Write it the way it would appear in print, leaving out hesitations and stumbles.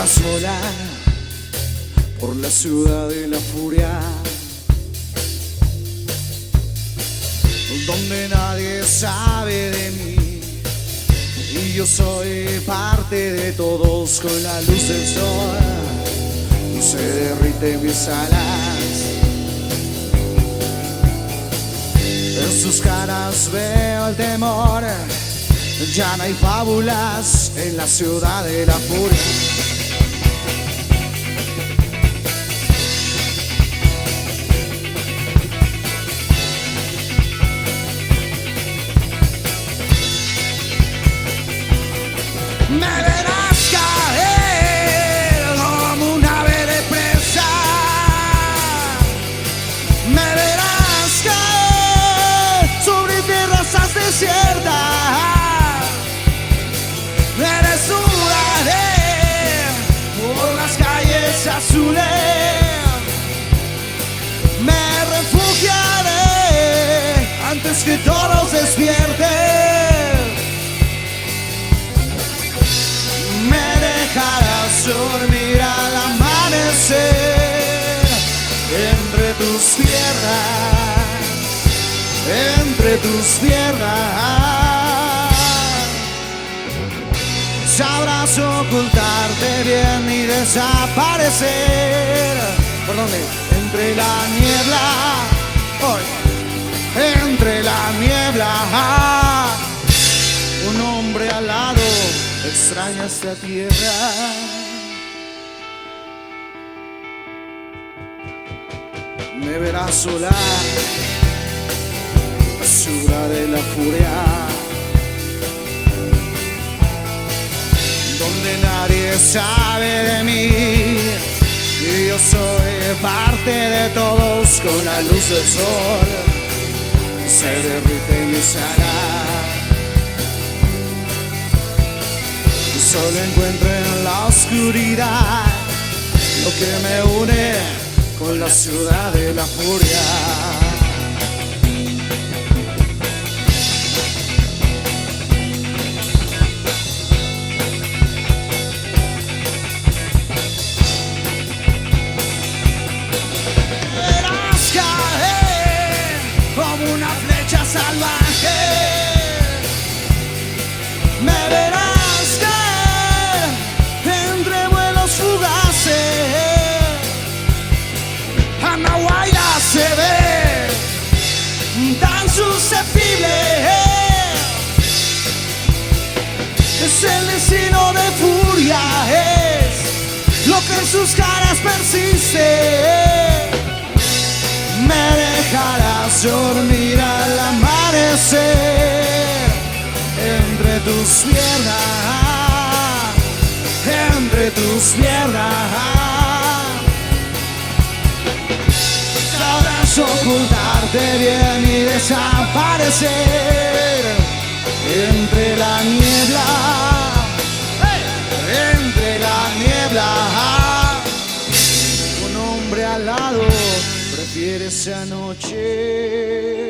verás volar por la ciudad de la furia, donde nadie sabe de mí y yo soy parte de todos. Con la luz del sol se derriten mis alas, en sus caras veo el temor. Ya no hay fábulas en la ciudad de la furia. Me verás caer como un ave de presa. Me verás caer sobre tierras desiertas. Eres duraré por las calles azules. Me refugiaré antes que todos despierten. Me dejarás dormir al amanecer entre tus piernas, entre tus piernas. Sabrás ocultarte bien y desaparecer. ¿Por dónde? Entre la niebla, hoy, entre la niebla. Un hombre al lado extraña esta tierra. Me verás volar la ciudad de la furia, donde nadie sabe de mí y yo soy parte de todos. Con la luz del sol se derrite mi alas. Solo encuentro en la oscuridad lo que me une con la ciudad de la furia. Verás caer como una flecha salvaje. Me verás Amahuayla se ve tan susceptible. Es el destino de furia, es lo que en sus caras persiste. Me dejarás dormir al amanecer entre tus piernas, entre tus piernas. Ocultarte bien y desaparecer entre la niebla, entre la niebla. Un hombre al lado prefiere esa noche.